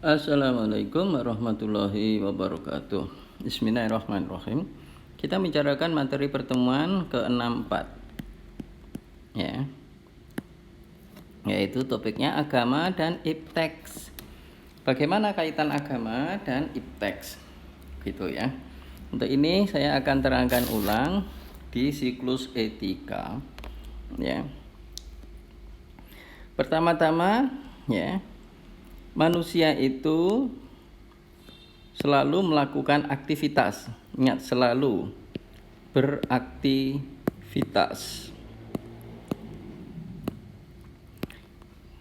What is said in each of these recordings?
Assalamualaikum warahmatullahi wabarakatuh. Bismillahirrahmanirrahim. Kita bicarakan materi pertemuan ke-64 ya. Yaitu topiknya agama dan ipteks. Bagaimana kaitan agama dan ipteks? Gitu ya. Untuk ini saya akan terangkan ulang di siklus etika ya. Pertama-tama ya, manusia itu selalu melakukan aktivitas. Ingat, selalu beraktivitas.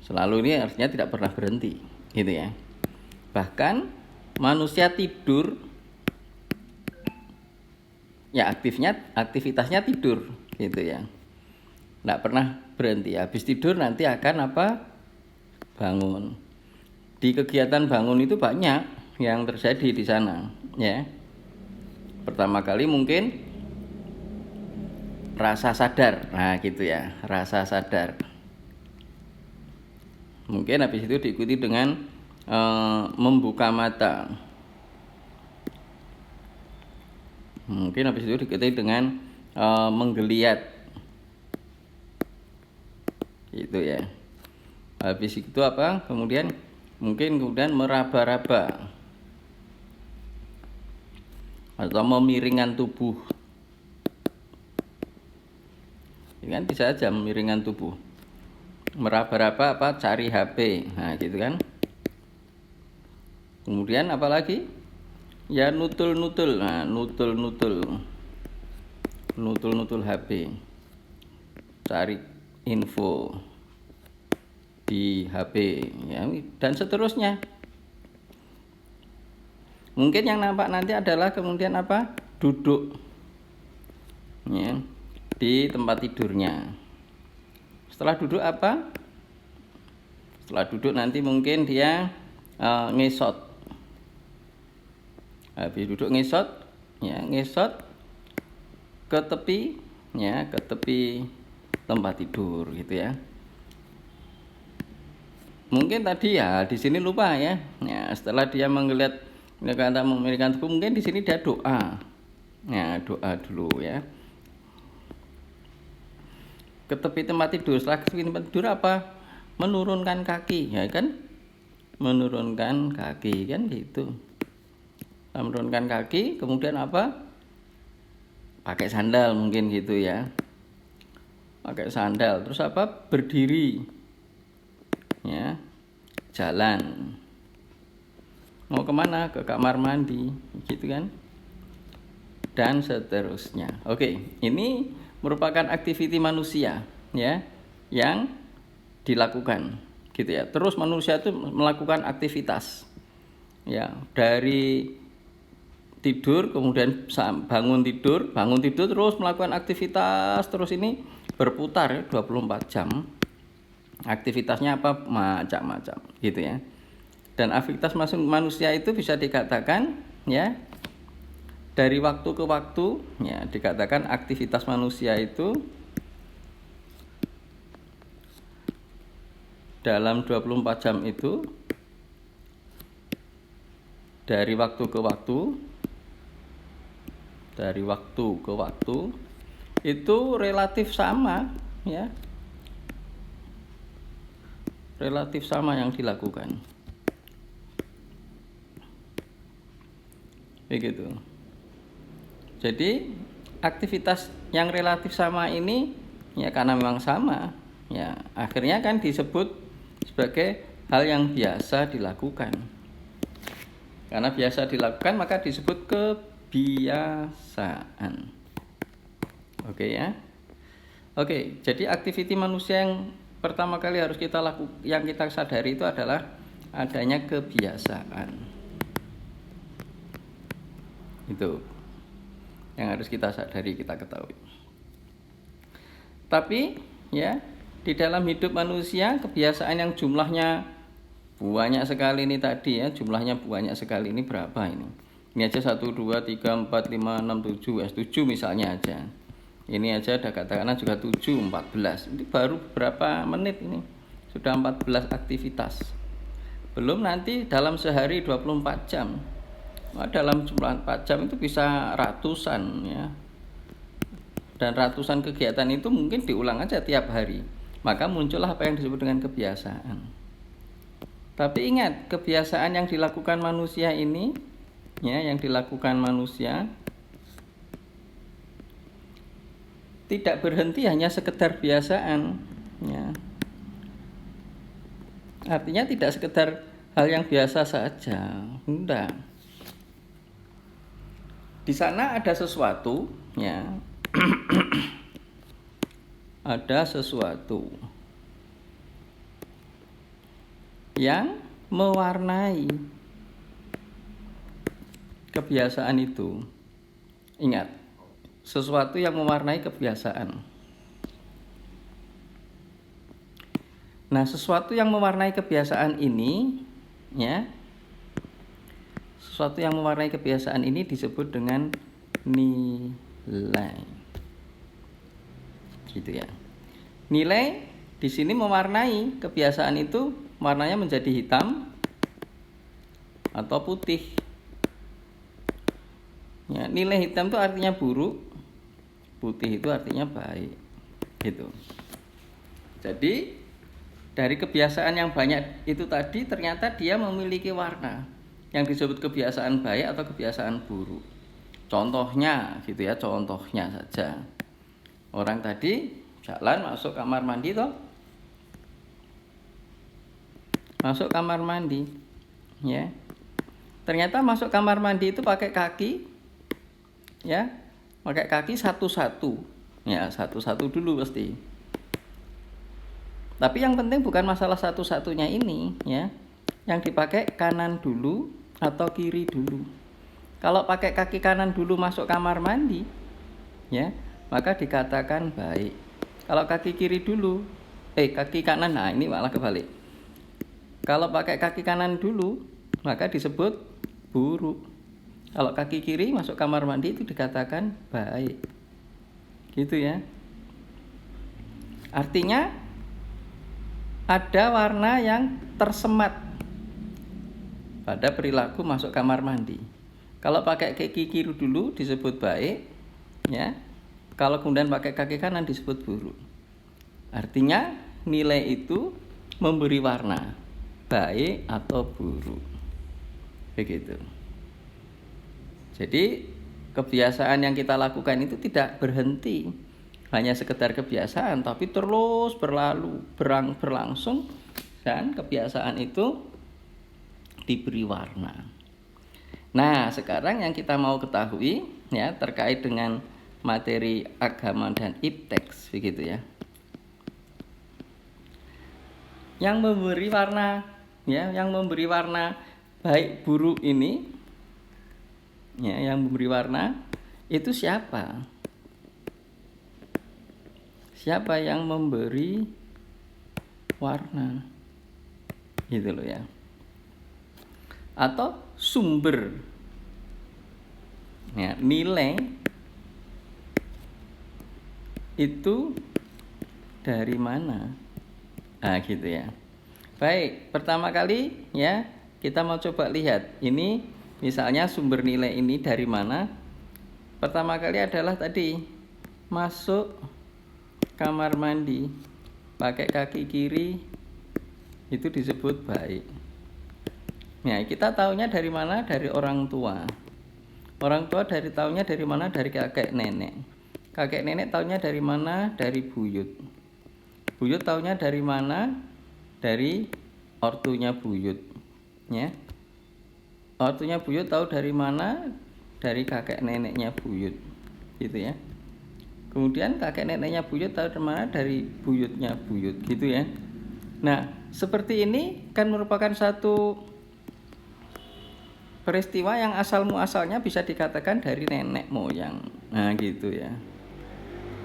Selalu ini artinya tidak pernah berhenti, gitu ya. Bahkan manusia tidur, ya aktivitasnya tidur, gitu ya. Tidak pernah berhenti. Habis tidur nanti akan apa? Bangun. Di kegiatan bangun itu banyak yang terjadi di sana ya. Pertama kali mungkin rasa sadar, nah gitu ya, rasa sadar. Mungkin habis itu diikuti dengan membuka mata. Mungkin habis itu diikuti dengan menggeliat, gitu ya. Habis itu apa? Kemudian meraba-raba atau memiringkan tubuh. Ini kan bisa aja memiringkan tubuh. Meraba-raba apa? Cari HP. Nah, gitu kan. Kemudian apa lagi? Ya nutul-nutul. Nah, nutul-nutul HP. Cari info di HP ya, dan seterusnya. Mungkin yang nampak nanti adalah kemudian apa? Duduk ya, di tempat tidurnya. Setelah duduk apa? Setelah duduk nanti mungkin dia ngesot. Habis duduk ngesot ya, ngesot ke tepi ya, ke tepi tempat tidur, gitu ya. Mungkin tadi ya di sini lupa ya. Ya, setelah dia memiliki tubuh, mungkin di sini dia doa. Ya, doa dulu ya. Ke tepi tempat tidur. Setelah ke tepi tempat tidur apa? Menurunkan kaki, ya kan? Menurunkan kaki kan gitu. Menurunkan kaki, kemudian apa? Pakai sandal mungkin gitu ya. Pakai sandal, terus apa? Berdiri. Ya, jalan. Mau kemana? Ke kamar mandi, gitu kan? Dan seterusnya. Oke, ini merupakan aktiviti manusia, ya, yang dilakukan, gitu ya. Terus manusia itu melakukan aktivitas, ya, dari tidur, kemudian bangun tidur terus melakukan aktivitas, terus ini berputar 24 jam. Aktivitasnya apa? Macam-macam, gitu ya. Dan aktivitas manusia itu bisa dikatakan ya, dari waktu ke waktu ya, dikatakan aktivitas manusia itu dalam 24 jam itu dari waktu ke waktu itu relatif sama ya. Relatif sama yang dilakukan. Begitu. Jadi aktivitas yang relatif sama ini ya, karena memang sama ya, akhirnya kan disebut sebagai hal yang biasa dilakukan. Karena biasa dilakukan maka disebut kebiasaan. Oke ya. Oke, jadi aktiviti manusia yang pertama kali harus yang kita sadari itu adalah adanya kebiasaan. Itu yang harus kita sadari, kita ketahui. Tapi ya, di dalam hidup manusia kebiasaan yang jumlahnya banyak sekali ini tadi ya, jumlahnya banyak sekali ini berapa ini? Ini aja 1, 2, 3, 4, 5, 6, 7, 7 misalnya aja. Ini aja ada katakanlah juga 7, 14. Ini baru berapa menit ini? Sudah 14 aktivitas. Belum nanti dalam sehari 24 jam. Nah, dalam 24 jam itu bisa ratusan ya. Dan ratusan kegiatan itu mungkin diulang aja tiap hari. Maka muncullah apa yang disebut dengan kebiasaan. Tapi ingat, kebiasaan yang dilakukan manusia ini ya, yang dilakukan manusia tidak berhenti hanya sekedar biasaan ya. Artinya tidak sekedar hal yang biasa saja. Enggak. Di sana ada sesuatu ya. Ada sesuatu yang mewarnai kebiasaan itu. Ingat, sesuatu yang mewarnai kebiasaan. Nah, sesuatu yang mewarnai kebiasaan ini ya, sesuatu yang mewarnai kebiasaan ini disebut dengan nilai. Gitu ya. Nilai di sini mewarnai kebiasaan itu, warnanya menjadi hitam atau putih. Ya, nilai hitam itu artinya buruk, putih itu artinya baik. Gitu. Jadi dari kebiasaan yang banyak itu tadi ternyata dia memiliki warna yang disebut kebiasaan baik atau kebiasaan buruk. Contohnya gitu ya, contohnya saja. Orang tadi jalan masuk kamar mandi toh. Masuk kamar mandi. Ya. Ternyata masuk kamar mandi itu pakai kaki. Ya. Pakai kaki satu-satu. Ya, satu-satu dulu pasti. Tapi yang penting bukan masalah satu-satunya ini, ya. Yang dipakai kanan dulu atau kiri dulu. Kalau pakai kaki kanan dulu masuk kamar mandi, ya, maka dikatakan baik. Kalau kaki kiri dulu, kaki kanan, nah ini malah kebalik. Kalau pakai kaki kanan dulu, maka disebut buruk. Kalau kaki kiri masuk kamar mandi itu dikatakan baik. Gitu ya. Artinya ada warna yang tersemat pada perilaku masuk kamar mandi. Kalau pakai kaki kiri dulu disebut baik, ya. Kalau kemudian pakai kaki kanan disebut buruk. Artinya nilai itu memberi warna baik atau buruk. Begitu. Jadi kebiasaan yang kita lakukan itu tidak berhenti hanya sekedar kebiasaan, tapi terus berlangsung dan kebiasaan itu diberi warna. Nah, sekarang yang kita mau ketahui ya terkait dengan materi agama dan ipteks begitu ya. Yang memberi warna ya, yang memberi warna baik buruk ini ya, yang memberi warna itu siapa? Siapa yang memberi warna? Gitu loh ya. Atau sumber ya, nilai itu dari mana? Nah, gitu ya. Baik, pertama kali ya kita mau coba lihat. Ini misalnya sumber nilai ini dari mana? Pertama kali adalah tadi masuk kamar mandi pakai kaki kiri itu disebut baik. Nah, kita taunya dari mana? Dari orang tua. Orang tua taunya dari mana? Dari kakek nenek. Kakek nenek taunya dari mana? Dari buyut. Buyut taunya dari mana? Dari ortunya buyut. Ya. Ortunya buyut tahu dari mana? Dari kakek neneknya buyut. Gitu ya. Kemudian kakek neneknya buyut tahu dari mana? Dari buyutnya buyut. Gitu ya. Nah, seperti ini kan merupakan satu peristiwa yang asal muasalnya bisa dikatakan dari nenek moyang. Nah, gitu ya.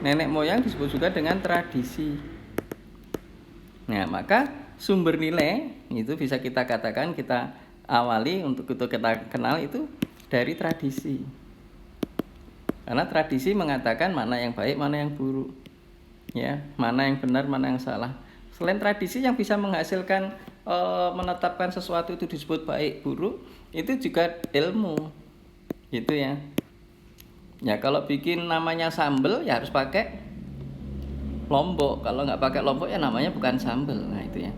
Nenek moyang disebut juga dengan tradisi. Nah, maka sumber nilai itu bisa kita katakan, kita awali untuk kita kenal itu dari tradisi. Karena tradisi mengatakan mana yang baik, mana yang buruk. Ya, mana yang benar, mana yang salah. Selain tradisi yang bisa menghasilkan menetapkan sesuatu itu disebut baik buruk itu juga ilmu, gitu ya. Ya kalau bikin namanya sambel ya harus pakai lombok. Kalau nggak pakai lombok ya namanya bukan sambel. Nah itu ya.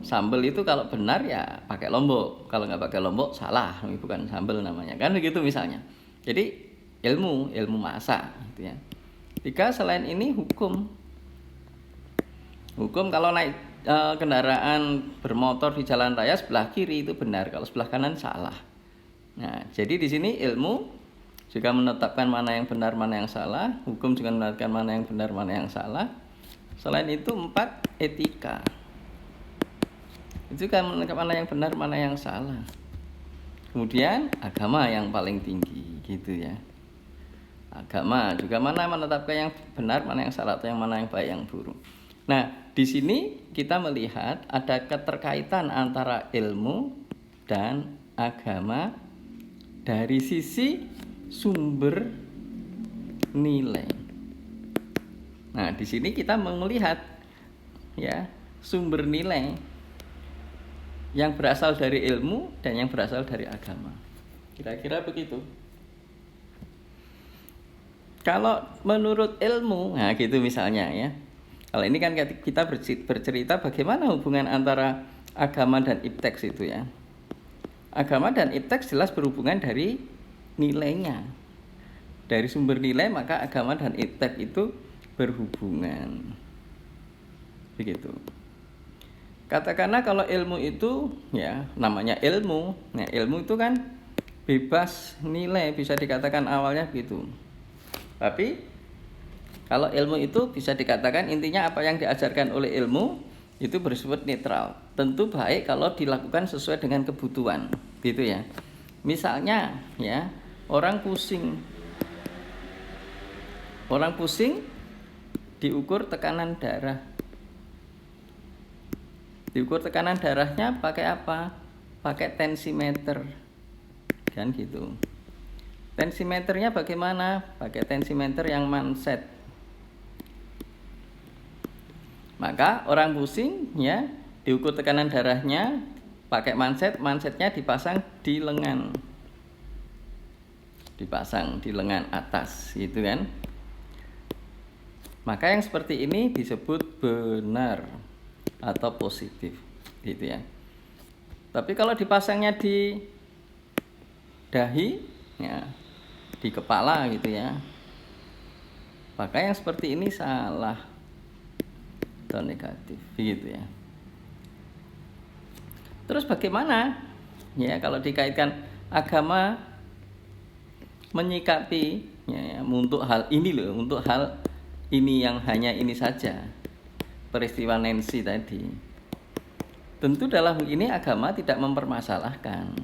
Sambel itu kalau benar ya pakai lombok. Kalau nggak pakai lombok salah, ini bukan sambel namanya. Kan begitu misalnya. Jadi ilmu masak, gitu ya. 3 selain ini hukum. Hukum kalau naik kendaraan bermotor di jalan raya sebelah kiri itu benar, kalau sebelah kanan salah. Nah, jadi di sini ilmu juga menetapkan mana yang benar, mana yang salah. Hukum juga menetapkan mana yang benar, mana yang salah. Selain itu 4 etika. Itu kan menetapkan mana yang benar, mana yang salah. Kemudian agama yang paling tinggi, gitu ya. Agama juga mana menetapkan yang benar, mana yang salah, atau yang mana yang baik, yang buruk. Nah, di sini kita melihat ada keterkaitan antara ilmu dan agama dari sisi sumber nilai. Nah, di sini kita melihat ya sumber nilai yang berasal dari ilmu dan yang berasal dari agama. Kira-kira begitu. Kalau menurut ilmu, nah gitu misalnya ya. Kalau ini kan kita bercerita bagaimana hubungan antara agama dan ipteks itu ya. Agama dan ipteks jelas berhubungan dari nilainya. Dari sumber nilai maka agama dan ipteks itu berhubungan. Begitu. Katakanlah kalau ilmu itu ya namanya ilmu. Nah, ilmu itu kan bebas nilai, bisa dikatakan awalnya begitu. Tapi kalau ilmu itu bisa dikatakan intinya apa yang diajarkan oleh ilmu itu bersifat netral. Tentu baik kalau dilakukan sesuai dengan kebutuhan, gitu ya. Misalnya ya, orang pusing diukur tekanan darah. Diukur tekanan darahnya pakai apa? Pakai tensimeter. Kan gitu. Tensimeternya bagaimana? Pakai tensimeter yang manset. Maka orang pusing ya, diukur tekanan darahnya pakai manset, mansetnya dipasang di lengan. Dipasang di lengan atas, gitu kan? Maka yang seperti ini disebut benar atau positif, gitu ya. Tapi kalau dipasangnya di dahi, ya, di kepala, gitu ya, maka yang seperti ini salah atau negatif, gitu ya. Terus bagaimana, ya, kalau dikaitkan agama menyikapi, ya, untuk hal ini loh, untuk hal ini yang hanya ini saja. Peristiwa Nancy tadi. Tentu dalam hal ini agama tidak mempermasalahkan.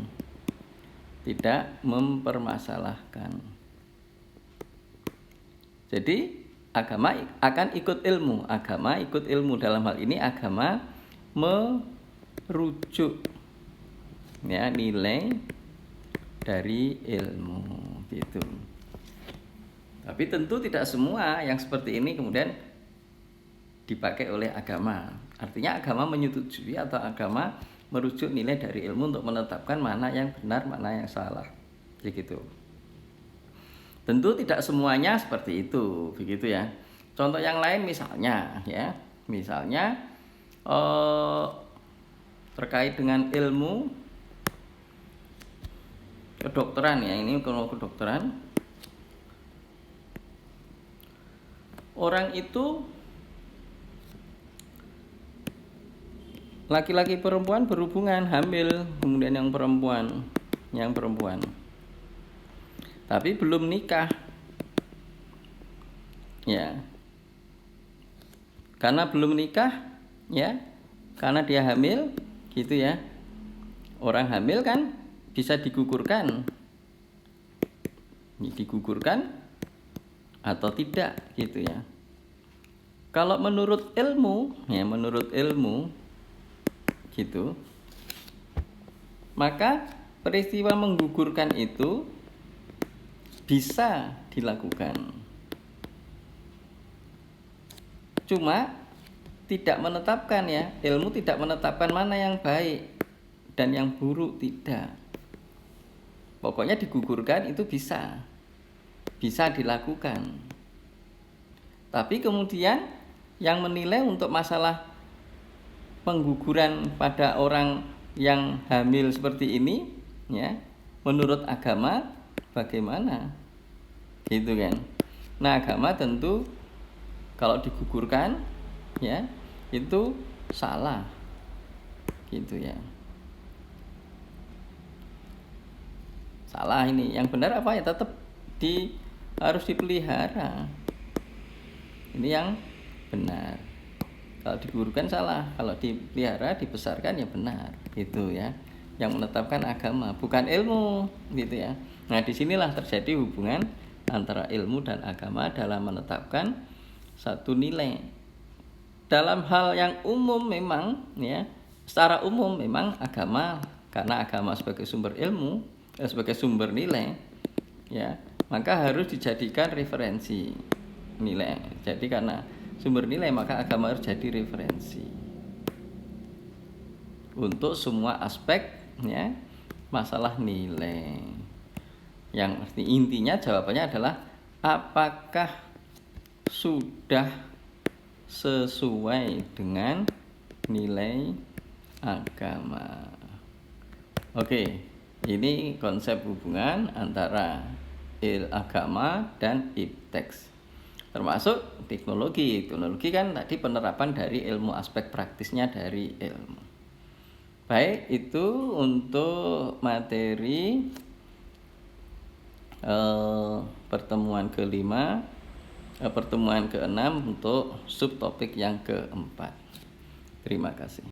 Tidak mempermasalahkan. Jadi agama akan ikut ilmu. Agama ikut ilmu dalam hal ini agama merujuk ya nilai dari ilmu gitu. Tapi tentu tidak semua yang seperti ini kemudian dipakai oleh agama. Artinya agama menyetujui atau agama merujuk nilai dari ilmu untuk menetapkan mana yang benar, mana yang salah. Begitu. Tentu tidak semuanya seperti itu, begitu ya. Contoh yang lain misalnya ya, misalnya terkait dengan ilmu kedokteran ya, ini kalau kedokteran orang itu laki-laki perempuan berhubungan hamil, kemudian yang perempuan tapi belum nikah ya, karena belum nikah ya, karena dia hamil gitu ya. Orang hamil kan bisa digugurkan atau tidak gitu ya. Kalau menurut ilmu ya, menurut ilmu gitu, maka peristiwa menggugurkan itu bisa dilakukan. Cuma tidak menetapkan ya, ilmu tidak menetapkan mana yang baik dan yang buruk, tidak. Pokoknya digugurkan itu bisa dilakukan. Tapi kemudian yang menilai untuk masalah pengguguran pada orang yang hamil seperti ini ya, menurut agama bagaimana? Gitu kan. Nah, agama tentu kalau digugurkan ya itu salah. Gitu ya. Salah ini. Yang benar apa ya, tetap harus dipelihara. Ini yang benar. Kalau digugurkan salah, kalau dipelihara, dibesarkan ya benar. Gitu ya. Yang menetapkan agama, bukan ilmu, gitu ya. Nah, disinilah terjadi hubungan antara ilmu dan agama dalam menetapkan satu nilai. Dalam hal yang umum memang ya, secara umum memang agama, karena agama sebagai sumber ilmu, sebagai sumber nilai ya, maka harus dijadikan referensi nilai. Jadi karena sumber nilai maka agama harus jadi referensi untuk semua aspek ya, masalah nilai. Yang intinya jawabannya adalah apakah sudah sesuai dengan nilai agama. Oke, ini konsep hubungan antara agama dan ipteks. Termasuk teknologi. Teknologi kan tadi penerapan dari ilmu, aspek praktisnya dari ilmu. Baik, itu untuk materi pertemuan kelima, pertemuan keenam untuk subtopik yang keempat. Terima kasih.